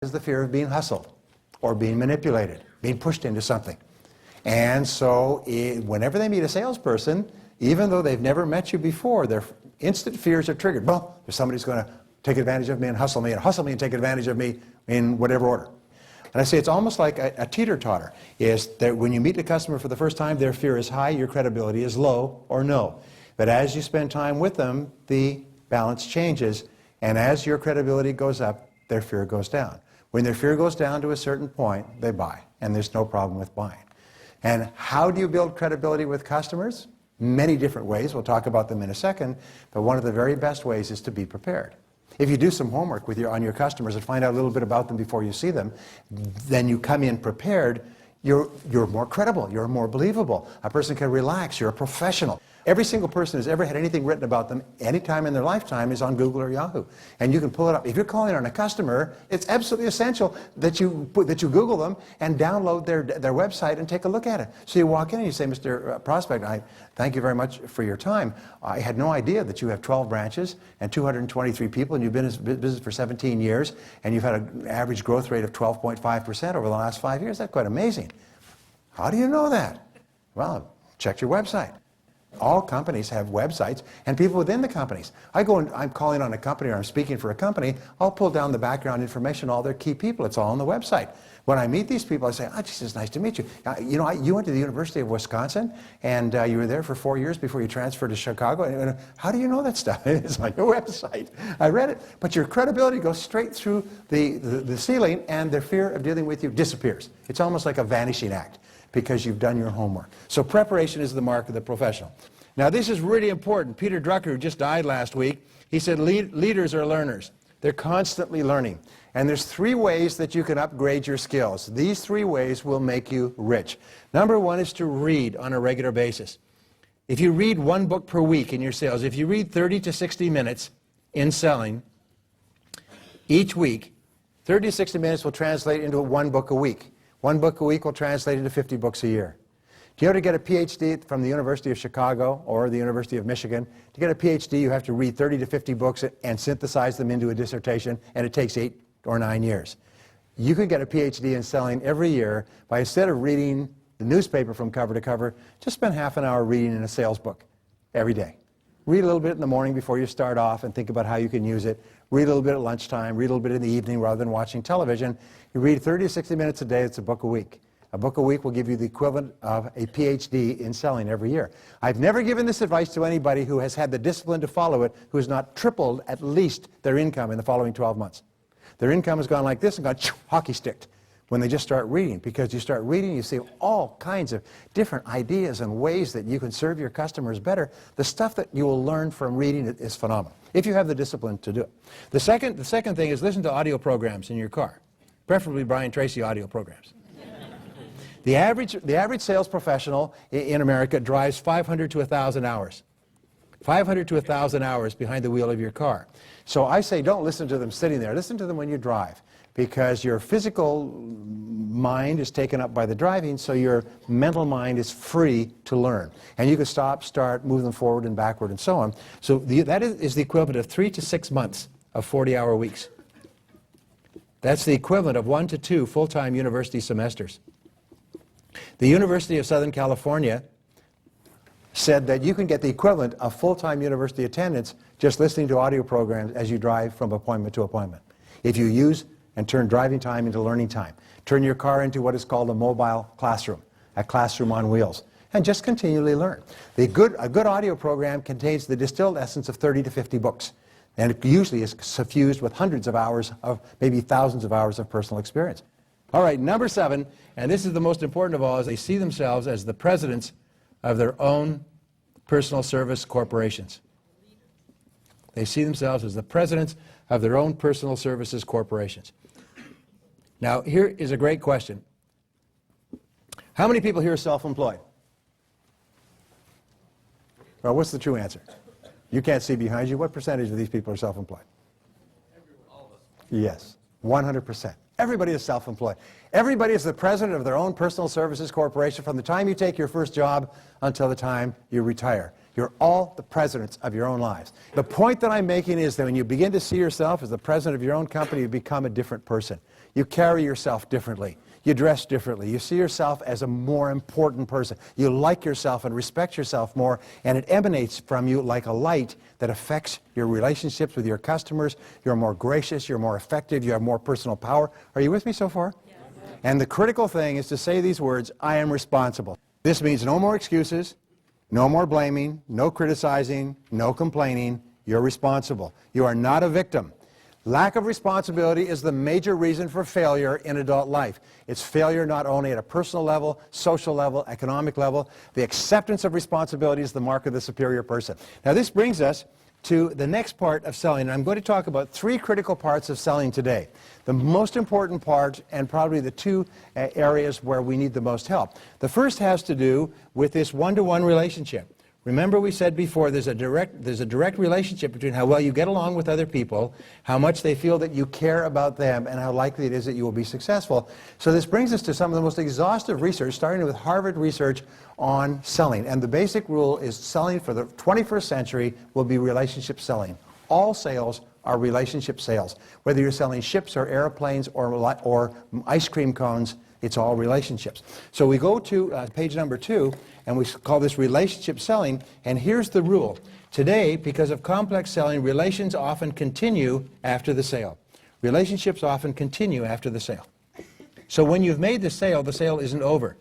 is the fear of being hustled or being manipulated, being pushed into something. And so whenever they meet a salesperson, even though they've never met you before, their instant fears are triggered. Well, there's somebody's going to take advantage of me and hustle me and take advantage of me in whatever order. And I say it's almost like a teeter-totter, is that when you meet a customer for the first time, their fear is high, your credibility is low or no. But as you spend time with them, the balance changes, and as your credibility goes up, their fear goes down. When their fear goes down to a certain point, they buy, and there's no problem with buying. And how do you build credibility with customers? Many different ways. We'll talk about them in a second, but one of the very best ways is to be prepared. If you do some homework on your customers and find out a little bit about them before you see them, then you come in prepared, you're more credible, you're more believable. A person can relax, you're a professional. Every single person who's ever had anything written about them any time in their lifetime is on Google or Yahoo. And you can pull it up. If you're calling on a customer, it's absolutely essential that you Google them and download their website and take a look at it. So you walk in and you say, Mr. Prospect, I thank you very much for your time. I had no idea that you have 12 branches and 223 people, and you've been in business for 17 years, and you've had an average growth rate of 12.5% over the last 5 years. That's quite amazing. How do you know that? Well, check your website. All companies have websites and people within the companies. I go and I'm calling on a company or I'm speaking for a company, I'll pull down the background information, all their key people. It's all on the website. When I meet these people, I say, oh, geez, it's nice to meet you. You went to the University of Wisconsin and you were there for 4 years before you transferred to Chicago. And how do you know that stuff? It's on your website. I read it. But your credibility goes straight through the ceiling, and their fear of dealing with you disappears. It's almost like a vanishing act, because you've done your homework. So preparation is the mark of the professional. Now this is really important. Peter Drucker, who just died last week, he said leaders are learners. They're constantly learning. And there's 3 ways that you can upgrade your skills. These 3 ways will make you rich. Number 1 is to read on a regular basis. If you read 1 book per week in your sales, if you read 30 to 60 minutes in selling each week, 30 to 60 minutes will translate into 1 book a week. 1 book a week will translate into 50 books a year. Do you know to get a PhD from the University of Chicago or the University of Michigan? To get a PhD, you have to read 30 to 50 books and synthesize them into a dissertation, and it takes 8 or 9 years. You can get a PhD in selling every year by, instead of reading the newspaper from cover to cover, just spend half an hour reading in a sales book every day. Read a little bit in the morning before you start off and think about how you can use it. Read a little bit at lunchtime, read a little bit in the evening rather than watching television. You read 30 to 60 minutes a day, it's a book a week. A book a week will give you the equivalent of a PhD in selling every year. I've never given this advice to anybody who has had the discipline to follow it, who has not tripled at least their income in the following 12 months. Their income has gone like this and gone hockey sticked when they just start reading, because you start reading, you see all kinds of different ideas and ways that you can serve your customers better. The stuff that you will learn from reading is phenomenal, if you have the discipline to do it. The second thing is listen to audio programs in your car, preferably Brian Tracy audio programs. The average sales professional in America drives 500 to 1,000 hours. 500 to 1,000 hours behind the wheel of your car. So I say don't listen to them sitting there. Listen to them when you drive, because your physical mind is taken up by the driving, so your mental mind is free to learn. And you can stop, start, move them forward and backward and so on. So that is the equivalent of 3 to 6 months of 40-hour weeks. That's the equivalent of 1 to 2 full-time university semesters. The University of Southern California said that you can get the equivalent of full-time university attendance just listening to audio programs as you drive from appointment to appointment. If you use and turn driving time into learning time, turn your car into what is called a mobile classroom, a classroom on wheels, and just continually learn. A good audio program contains the distilled essence of 30 to 50 books, and it usually is suffused with hundreds of hours of, maybe thousands of hours of personal experience. All right, number 7, and this is the most important of all, is they see themselves as the presidents of their own personal service corporations. They see themselves as the presidents of their own personal services corporations. Now, here is a great question. How many people here are self-employed? Well, what's the true answer? You can't see behind you. What percentage of these people are self-employed? Yes, 100%. Everybody is self-employed. Everybody is the president of their own personal services corporation from the time you take your first job until the time you retire. You're all the presidents of your own lives. The point that I'm making is that when you begin to see yourself as the president of your own company, you become a different person. You carry yourself differently. You dress differently. You see yourself as a more important person. You like yourself and respect yourself more, and it emanates from you like a light that affects your relationships with your customers. You're more gracious, you're more effective, you have more personal power. Are you with me so far? Yes. And the critical thing is to say these words, I am responsible. This means no more excuses, no more blaming, no criticizing, no complaining. You're responsible. You are not a victim. Lack of responsibility is the major reason for failure in adult life. It's failure not only at a personal level, social level, economic level. The acceptance of responsibility is the mark of the superior person. Now this brings us to the next part of selling, and I'm going to talk about 3 critical parts of selling today. The most important part, and probably the 2 areas where we need the most help. The first has to do with this one-to-one relationship. Remember we said before there's a direct relationship between how well you get along with other people, how much they feel that you care about them, and how likely it is that you will be successful. So this brings us to some of the most exhaustive research, starting with Harvard research on selling. And the basic rule is selling for the 21st century will be relationship selling. All sales are relationship sales. Whether you're selling ships or airplanes or ice cream cones, it's all relationships. So we go to page number 2, and we call this relationship selling, and here's the rule. Today, because of complex selling, relations often continue after the sale. Relationships often continue after the sale. So when you've made the sale isn't over.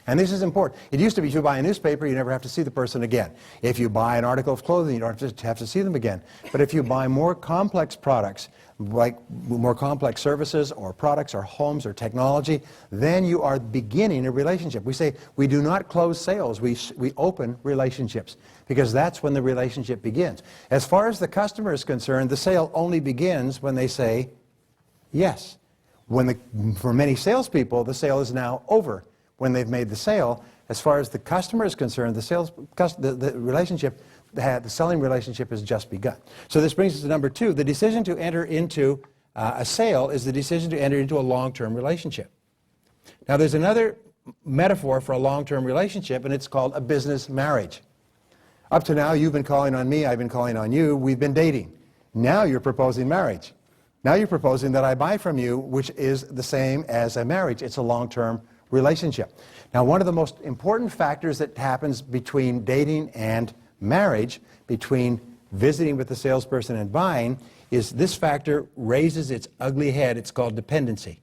And this is important. It used to be if you buy a newspaper, you never have to see the person again. If you buy an article of clothing, you don't have to see them again. But if you buy more complex products, like more complex services or products or homes or technology, then you are beginning a relationship. We say we do not close sales, we open relationships, because that's when the relationship begins. As far as the customer is concerned, the sale only begins when they say yes. For many salespeople, the sale is now over when they've made the sale. As far as the customer is concerned, the selling relationship has just begun. So this brings us to number 2. The decision to enter into a sale is the decision to enter into a long-term relationship. Now there's another metaphor for a long-term relationship, and it's called a business marriage. Up to now, you've been calling on me, I've been calling on you, we've been dating. Now you're proposing marriage. Now you're proposing that I buy from you, which is the same as a marriage. It's a long-term relationship. Now, one of the most important factors that happens between dating and marriage, between visiting with the salesperson and buying, is this factor raises its ugly head. It's called dependency.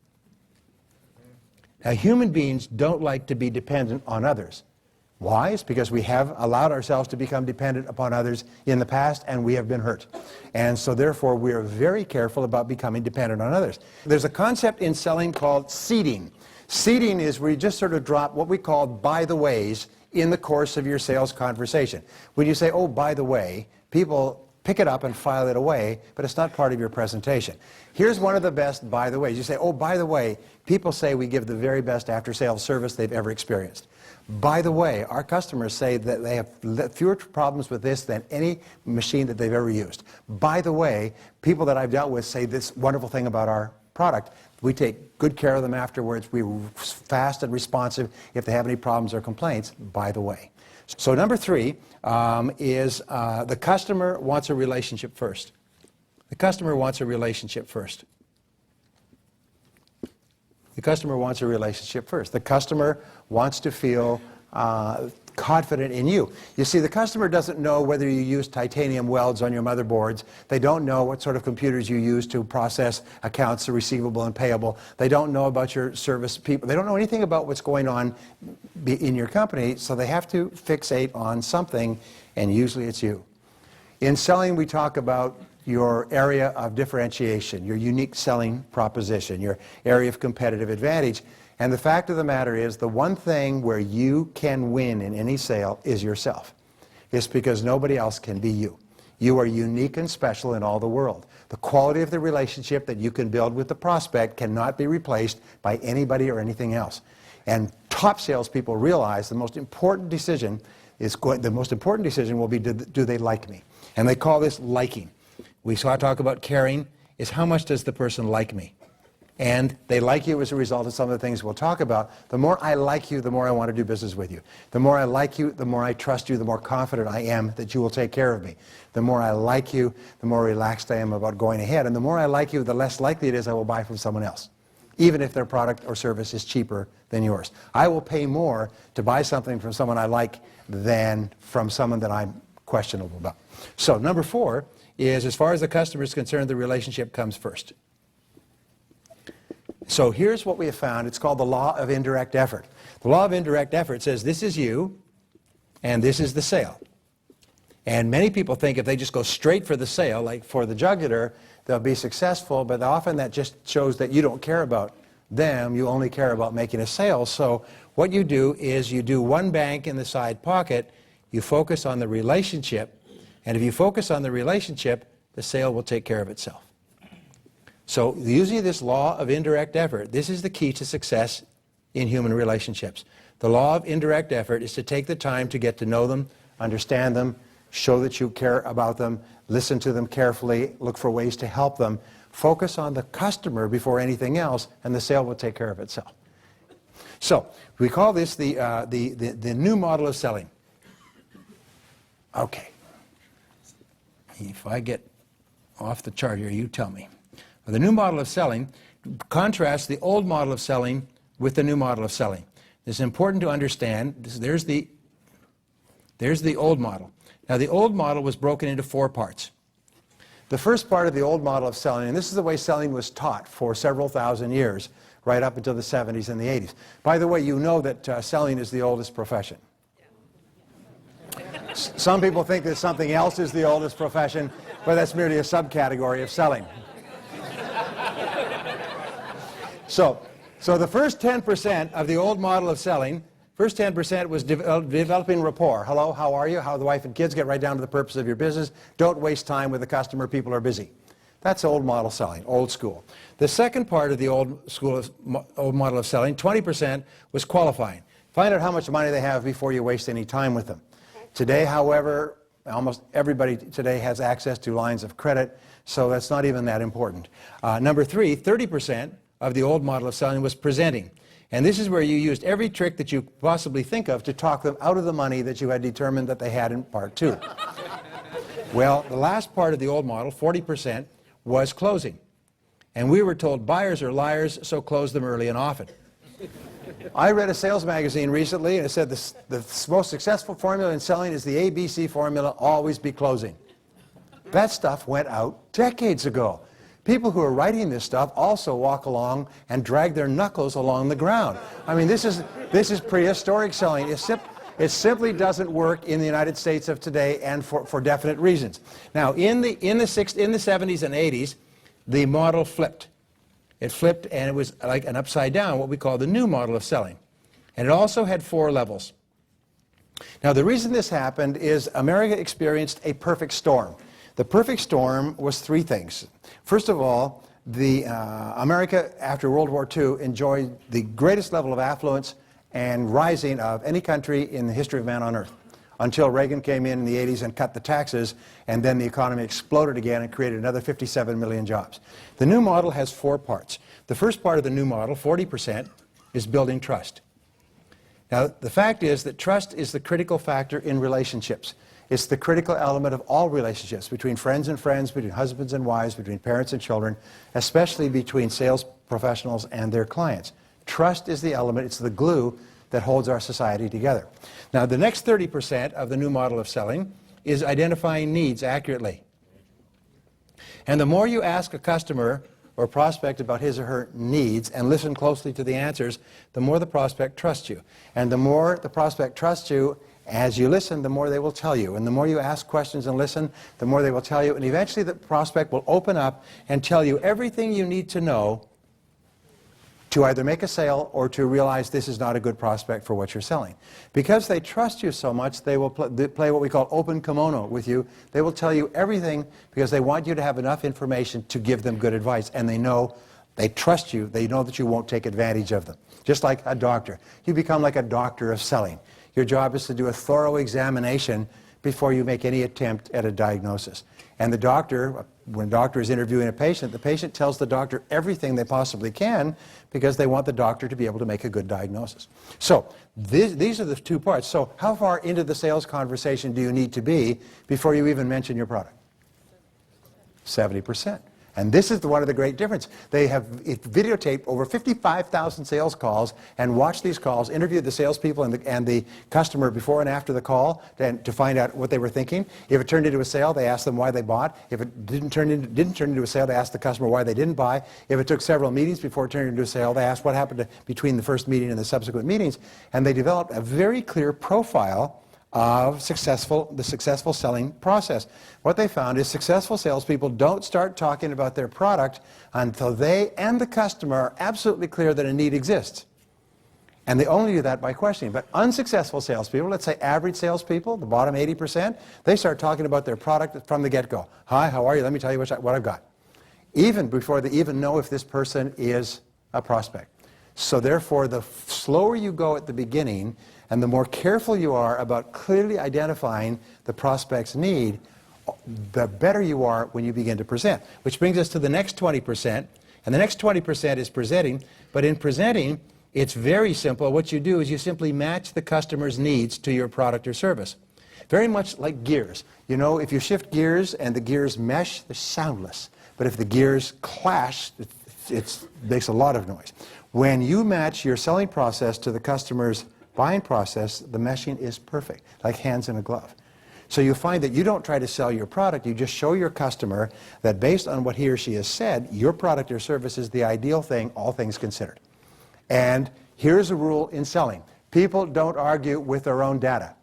Now, human beings don't like to be dependent on others. Why? It's because we have allowed ourselves to become dependent upon others in the past, and we have been hurt. And so therefore we are very careful about becoming dependent on others. There's a concept in selling called seeding. Seeding is where you just sort of drop what we call by the ways in the course of your sales conversation. When you say, oh, by the way, people pick it up and file it away, but it's not part of your presentation. Here's one of the best by the ways. You say, oh, by the way, people say we give the very best after-sales service they've ever experienced. By the way, our customers say that they have fewer problems with this than any machine that they've ever used. By the way, people that I've dealt with say this wonderful thing about our product. We take good care of them afterwards. We're fast and responsive if they have any problems or complaints, by the way. So number 3 is the customer wants a relationship first. The customer wants a relationship first. The customer wants a relationship first. The customer wants to feel confident in you. You see, the customer doesn't know whether you use titanium welds on your motherboards. They don't know what sort of computers you use to process accounts receivable and payable. They don't know about your service people. They don't know anything about what's going on in your company, so they have to fixate on something, and usually it's you. In selling, we talk about your area of differentiation, your unique selling proposition, your area of competitive advantage. And the fact of the matter is, the one thing where you can win in any sale is yourself. It's because nobody else can be you. You are unique and special in all the world. The quality of the relationship that you can build with the prospect cannot be replaced by anybody or anything else. And top salespeople realize the most important decision will be, do they like me? And they call this liking. We talk about caring, is how much does the person like me? and they like you as a result of some of the things we'll talk about. The more I like you, the more I want to do business with you. The more I like you, the more I trust you, the more confident I am that you will take care of me. The more I like you, the more relaxed I am about going ahead. And the more I like you, the less likely it is I will buy from someone else, even if their product or service is cheaper than yours. I will pay more to buy something from someone I like than from someone that I'm questionable about. So number 4 is, as far as the customer is concerned, the relationship comes first. So here's what we have found. It's called the law of indirect effort. The law of indirect effort says this is you and this is the sale. And many people think if they just go straight for the sale, like for the jugular, they'll be successful, but often that just shows that you don't care about them, you only care about making a sale. So what you do is you do one bank in the side pocket, you focus on the relationship, and if you focus on the relationship, the sale will take care of itself. So using this law of indirect effort, this is the key to success in human relationships. The law of indirect effort is to take the time to get to know them, understand them, show that you care about them, listen to them carefully, look for ways to help them, focus on the customer before anything else, and the sale will take care of itself. So we call this the new model of selling. Okay. If I get off the chart here, you tell me. The new model of selling contrasts the old model of selling with the new model of selling. It's important to understand, there's the old model. Now the old model was broken into 4 parts. The first part of the old model of selling, and this is the way selling was taught for several thousand years, right up until the 70s and the 80s. By the way, you know that selling is the oldest profession. Some people think that something else is the oldest profession, but that's merely a subcategory of selling. So the first 10% of the old model of selling, first 10% was developing rapport. Hello, how are you? How are the wife and kids? Get right down to the purpose of your business. Don't waste time with the customer. People are busy. That's old model selling, old school. The second part of the old model of selling, 20%, was qualifying. Find out how much money they have before you waste any time with them. Today, however, almost everybody today has access to lines of credit, so that's not even that important. Number 3, 30% of the old model of selling was presenting. And this is where you used every trick that you possibly think of to talk them out of the money that you had determined that they had in part 2. Well, the last part of the old model, 40%, was closing. And we were told buyers are liars, so close them early and often. I read a sales magazine recently, and it said the most successful formula in selling is the ABC formula, always be closing. That stuff went out decades ago. People who are writing this stuff also walk along and drag their knuckles along the ground. I mean, this is prehistoric selling. It simply doesn't work in the United States of today, and for definite reasons. Now, in the 70s and 80s, the model flipped. It flipped, and it was like an upside down, what we call the new model of selling. And it also had 4 levels. Now, the reason this happened is America experienced a perfect storm. The perfect storm was 3 things. First of all, America, after World War II, enjoyed the greatest level of affluence and rising of any country in the history of man on earth, until Reagan came in the 80s and cut the taxes, and then the economy exploded again and created another 57 million jobs. The new model has 4 parts. The first part of the new model, 40%, is building trust. Now, the fact is that trust is the critical factor in relationships. It's the critical element of all relationships, between friends and friends, between husbands and wives, between parents and children, especially between sales professionals and their clients. Trust is the element, it's the glue that holds our society together. Now, the next 30% of the new model of selling is identifying needs accurately. And the more you ask a customer or prospect about his or her needs and listen closely to the answers, the more the prospect trusts you. And the more the prospect trusts you, as you listen, the more they will tell you. And the more you ask questions and listen, the more they will tell you. And eventually the prospect will open up and tell you everything you need to know to either make a sale or to realize this is not a good prospect for what you're selling. Because they trust you so much, they will play what we call open kimono with you. They will tell you everything because they want you to have enough information to give them good advice. And they trust you. They know that you won't take advantage of them. Just like a doctor. You become like a doctor of selling. Your job is to do a thorough examination before you make any attempt at a diagnosis. And the doctor, when the doctor is interviewing a patient, the patient tells the doctor everything they possibly can because they want the doctor to be able to make a good diagnosis. So these are the two parts. So how far into the sales conversation do you need to be before you even mention your product? 70%. And this is one of the great differences. They have videotaped over 55,000 sales calls and watched these calls, interviewed the salespeople and the customer before and after the call to find out what they were thinking. If it turned into a sale, they asked them why they bought. If it didn't turn into a sale, they asked the customer why they didn't buy. If it took several meetings before it turned into a sale, they asked what happened between the first meeting and the subsequent meetings. And they developed a very clear profile of the successful selling process. What they found is successful salespeople don't start talking about their product until they and the customer are absolutely clear that a need exists. And they only do that by questioning. But unsuccessful salespeople, let's say average salespeople, the bottom 80%, they start talking about their product from the get-go. Hi, how are you? Let me tell you what I've got. Even before they even know if this person is a prospect. So therefore, the slower you go at the beginning, and the more careful you are about clearly identifying the prospect's need, the better you are when you begin to present. Which brings us to the next 20%. And the next 20% is presenting. But in presenting, it's very simple. What you do is you simply match the customer's needs to your product or service. Very much like gears. You know, if you shift gears and the gears mesh, they're soundless. But if the gears clash, it makes a lot of noise. When you match your selling process to the customer's buying process, the meshing is perfect, like hands in a glove. So you find that you don't try to sell your product, you just show your customer that based on what he or she has said, your product or service is the ideal thing, all things considered. And here's a rule in selling. People don't argue with their own data.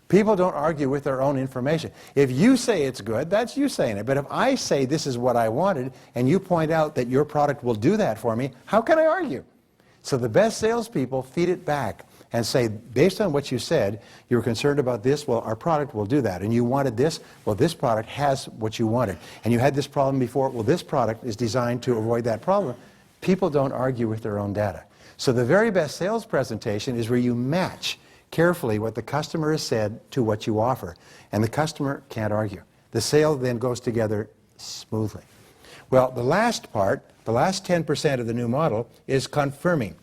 People don't argue with their own information. If you say it's good, that's you saying it. But if I say this is what I wanted, and you point out that your product will do that for me, how can I argue? So the best salespeople feed it back and say, based on what you said, you were concerned about this, well, our product will do that. And you wanted this, well, this product has what you wanted. And you had this problem before, well, this product is designed to avoid that problem. People don't argue with their own data. So the very best sales presentation is where you match carefully what the customer has said to what you offer. And the customer can't argue. The sale then goes together smoothly. Well, the last part, the last 10% of the new model is confirming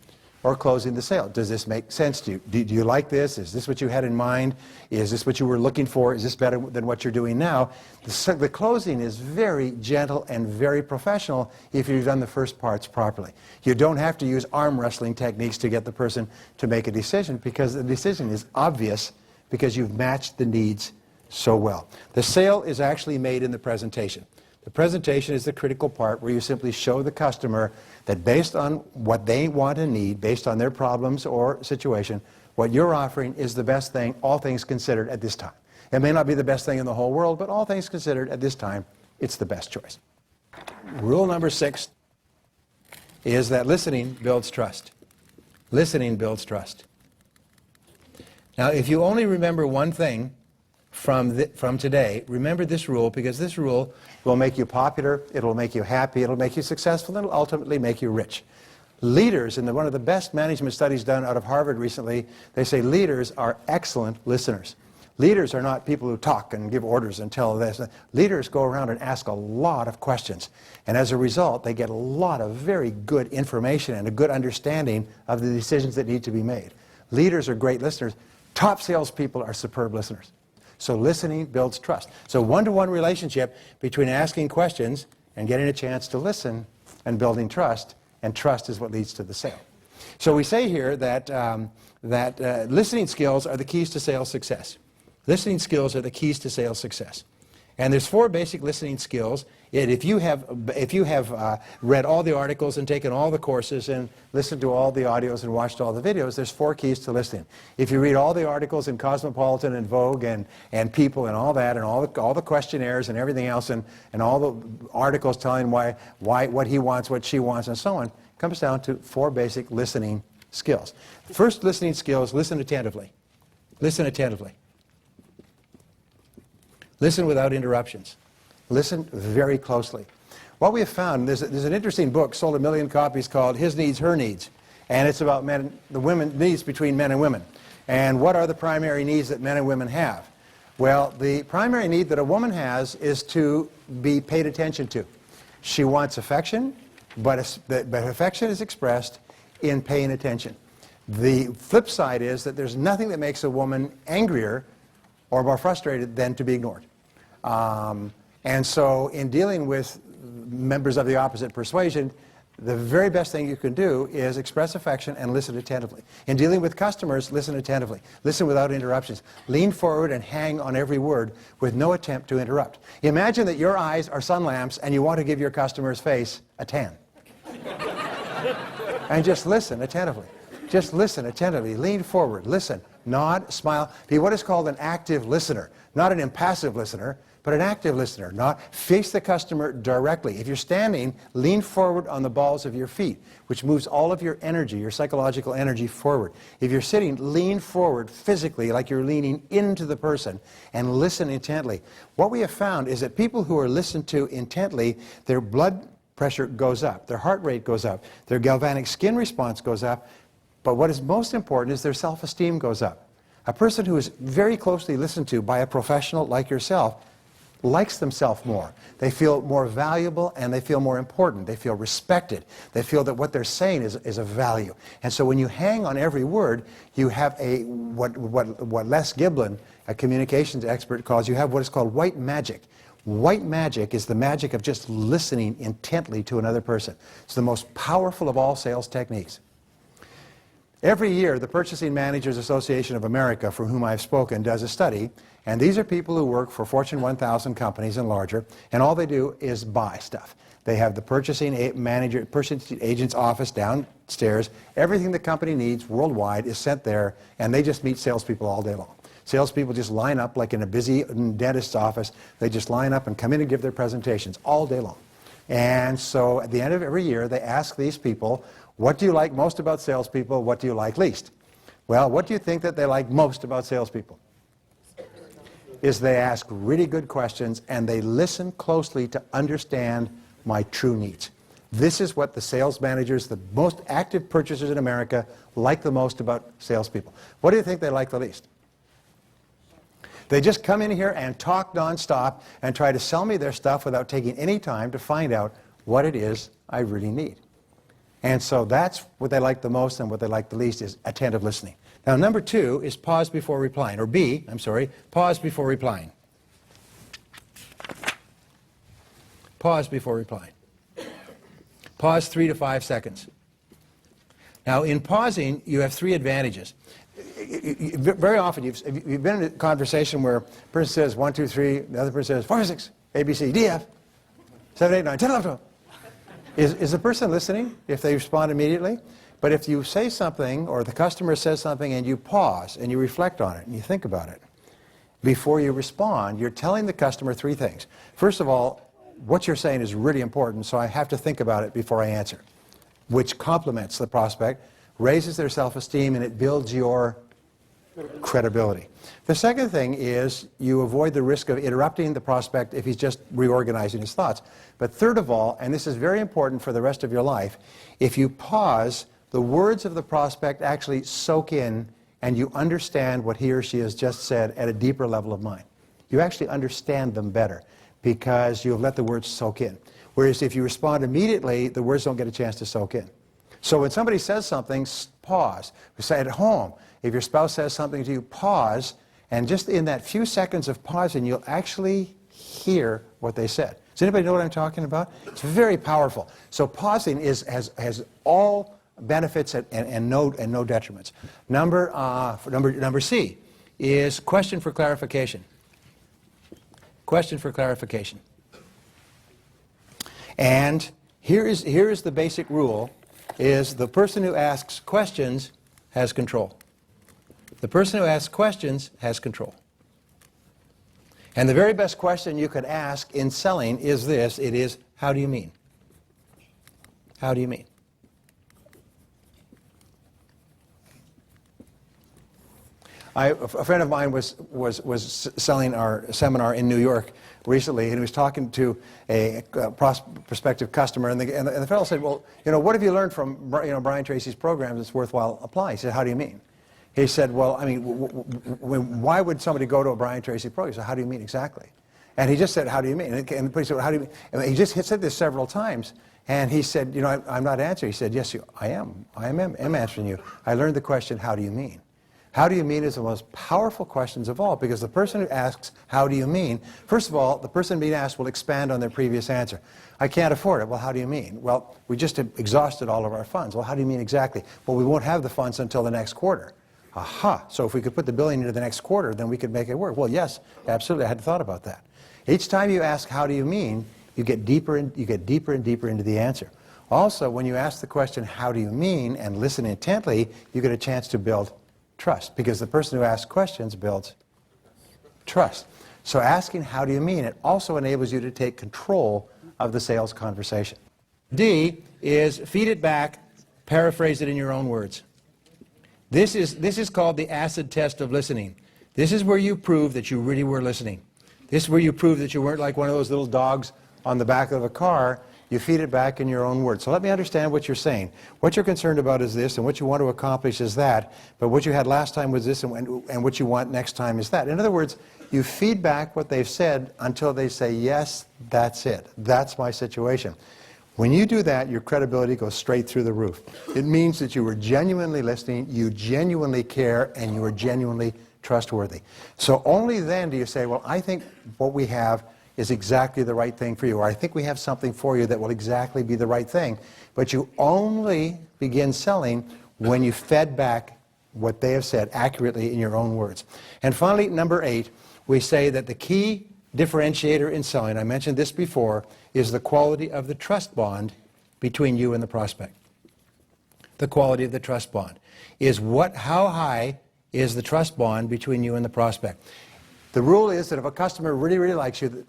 or closing the sale. Does this make sense to you? Do you like this? Is this what you had in mind? Is this what you were looking for? Is this better than what you're doing now? The closing is very gentle and very professional if you've done the first parts properly. You don't have to use arm wrestling techniques to get the person to make a decision because the decision is obvious because you've matched the needs so well. The sale is actually made in the presentation. The presentation is the critical part where you simply show the customer that based on what they want and need, based on their problems or situation, what you're offering is the best thing, all things considered at this time. It may not be the best thing in the whole world, but all things considered at this time, it's the best choice. Rule number 6 is that listening builds trust. Listening builds trust. Now, if you only remember one thing from today, remember this rule, because this rule will make you popular, it'll make you happy, it'll make you successful, and it'll ultimately make you rich. Leaders, in one of the best management studies done out of Harvard recently, they say leaders are excellent listeners. Leaders are not people who talk and give orders and tell this. Leaders go around and ask a lot of questions. And as a result, they get a lot of very good information and a good understanding of the decisions that need to be made. Leaders are great listeners. Top salespeople are superb listeners. So listening builds trust. So one-to-one relationship between asking questions and getting a chance to listen and building trust, and trust is what leads to the sale. So we say here that, listening skills are the keys to sales success. Listening skills are the keys to sales success. And there's 4 basic listening skills. If you have read all the articles and taken all the courses and listened to all the audios and watched all the videos, there's 4 keys to listening. If you read all the articles in Cosmopolitan and Vogue and People and all that and all the questionnaires and everything else and all the articles telling what he wants, what she wants, and so on, it comes down to 4 basic listening skills. First listening skill is listen attentively. Listen attentively. Listen without interruptions. Listen very closely. What we have found, there's an interesting book, sold 1 million copies, called His Needs, Her Needs. And it's about needs between men and women. And what are the primary needs that men and women have? Well, the primary need that a woman has is to be paid attention to. She wants affection, but affection is expressed in paying attention. The flip side is that there's nothing that makes a woman angrier or more frustrated than to be ignored. And so in dealing with members of the opposite persuasion, the very best thing you can do is express affection and listen attentively. In dealing with customers, listen attentively. Listen without interruptions. Lean forward and hang on every word with no attempt to interrupt. Imagine that your eyes are sun lamps and you want to give your customer's face a tan. And just listen attentively. Just listen attentively. Lean forward. Listen. Nod. Smile. Be what is called an active listener. Not an impassive listener, but an active listener. Not face the customer directly. If you're standing, lean forward on the balls of your feet, which moves all of your energy, your psychological energy forward. If you're sitting, lean forward physically like you're leaning into the person and listen intently. What we have found is that people who are listened to intently, their blood pressure goes up, their heart rate goes up, their galvanic skin response goes up, but what is most important is their self-esteem goes up. A person who is very closely listened to by a professional like yourself likes themselves more. They feel more valuable and they feel more important. They feel respected. They feel that what they're saying is of value. And so when you hang on every word, you have what Les Giblin, a communications expert, calls, you have what is called white magic. White magic is the magic of just listening intently to another person. It's the most powerful of all sales techniques. Every year, the Purchasing Managers Association of America, for whom I've spoken, does a study, and these are people who work for Fortune 1000 companies and larger, and all they do is buy stuff. They have the purchasing agent's office downstairs. Everything the company needs worldwide is sent there, and they just meet salespeople all day long. Salespeople just line up like in a busy dentist's office. They just line up and come in and give their presentations all day long. And so at the end of every year, they ask these people, what do you like most about salespeople? What do you like least? Well, what do you think that they like most about salespeople? Is they ask really good questions and they listen closely to understand my true needs. This is what the sales managers, the most active purchasers in America, like the most about salespeople. What do you think they like the least? They just come in here and talk nonstop and try to sell me their stuff without taking any time to find out what it is I really need. And so that's what they like the most, and what they like the least is attentive listening. Now, number 2 is pause before replying, or B, I'm sorry, pause before replying. Pause before replying. Pause 3 to 5 seconds. Now, in pausing, you have 3 advantages. Very often, you've been in a conversation where a person says 1, 2, 3, the other person says 4, 5, 6, A, B, C, D, F, 7, 8, 9, 10, 11, 12. Is the person listening if they respond immediately? But if you say something, or the customer says something, and you pause, and you reflect on it, and you think about it, before you respond, you're telling the customer 3 things. First of all, what you're saying is really important, so I have to think about it before I answer, which compliments the prospect, raises their self-esteem, and it builds your credibility. The second thing is you avoid the risk of interrupting the prospect if he's just reorganizing his thoughts. But third of all, and this is very important for the rest of your life, if you pause, the words of the prospect actually soak in and you understand what he or she has just said at a deeper level of mind. You actually understand them better because you have let the words soak in. Whereas if you respond immediately, the words don't get a chance to soak in. So when somebody says something, pause. We say at home, if your spouse says something to you, pause, and just in that few seconds of pausing, you'll actually hear what they said. Does anybody know what I'm talking about? It's very powerful. So pausing has all benefits and no detriments. Number C is question for clarification. Question for clarification. And here is the basic rule, is the person who asks questions has control. The person who asks questions has control. And the very best question you could ask in selling is this. It is, how do you mean? How do you mean? A friend of mine was selling our seminar in New York recently, and he was talking to a prospective customer, and the fellow said, well, what have you learned from Brian Tracy's programs that's worthwhile applying? He said, how do you mean? He said, well, I mean, why would somebody go to a Brian Tracy program? He said, how do you mean exactly? And he just said, how do you mean? And the police said, well, how do you mean? And he just said this several times. And he said, you know, I'm not answering. He said, yes, I am. I am answering you. I learned the question, how do you mean? How do you mean is the most powerful questions of all, because the person who asks, how do you mean, first of all, the person being asked will expand on their previous answer. I can't afford it. Well, how do you mean? Well, we just exhausted all of our funds. Well, how do you mean exactly? Well, we won't have the funds until the next quarter. Aha, so if we could put the billing into the next quarter, then we could make it work. Well, yes, absolutely, I hadn't thought about that. Each time you ask, how do you mean, you get deeper and deeper into the answer. Also, when you ask the question, how do you mean, and listen intently, you get a chance to build trust, because the person who asks questions builds trust. So asking, how do you mean, it also enables you to take control of the sales conversation. D is feed it back, paraphrase it in your own words. This is called the acid test of listening. This is where you prove that you really were listening. This is where you prove that you weren't like one of those little dogs on the back of a car. You feed it back in your own words. So let me understand what you're saying. What you're concerned about is this, and what you want to accomplish is that, but what you had last time was this, and what you want next time is that. In other words, you feed back what they've said until they say, yes, that's it. That's my situation. When you do that, your credibility goes straight through the roof. It means that you were genuinely listening, you genuinely care, and you are genuinely trustworthy. So only then do you say, well, I think what we have is exactly the right thing for you, or I think we have something for you that will exactly be the right thing. But you only begin selling when you fed back what they have said accurately in your own words. And finally, number 8, we say that the key differentiator in selling, I mentioned this before, is the quality of the trust bond between you and the prospect. The quality of the trust bond is how high is the trust bond between you and the prospect. The rule is that if a customer really, really likes you,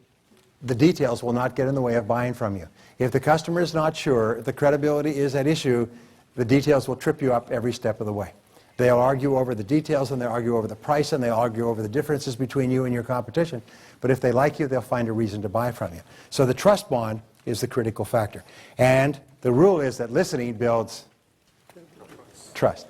the details will not get in the way of buying from you. If the customer is not sure, if the credibility is at issue, the details will trip you up every step of the way. They'll argue over the details, and they'll argue over the price, and they'll argue over the differences between you and your competition. But if they like you, they'll find a reason to buy from you. So the trust bond is the critical factor. And the rule is that listening builds trust.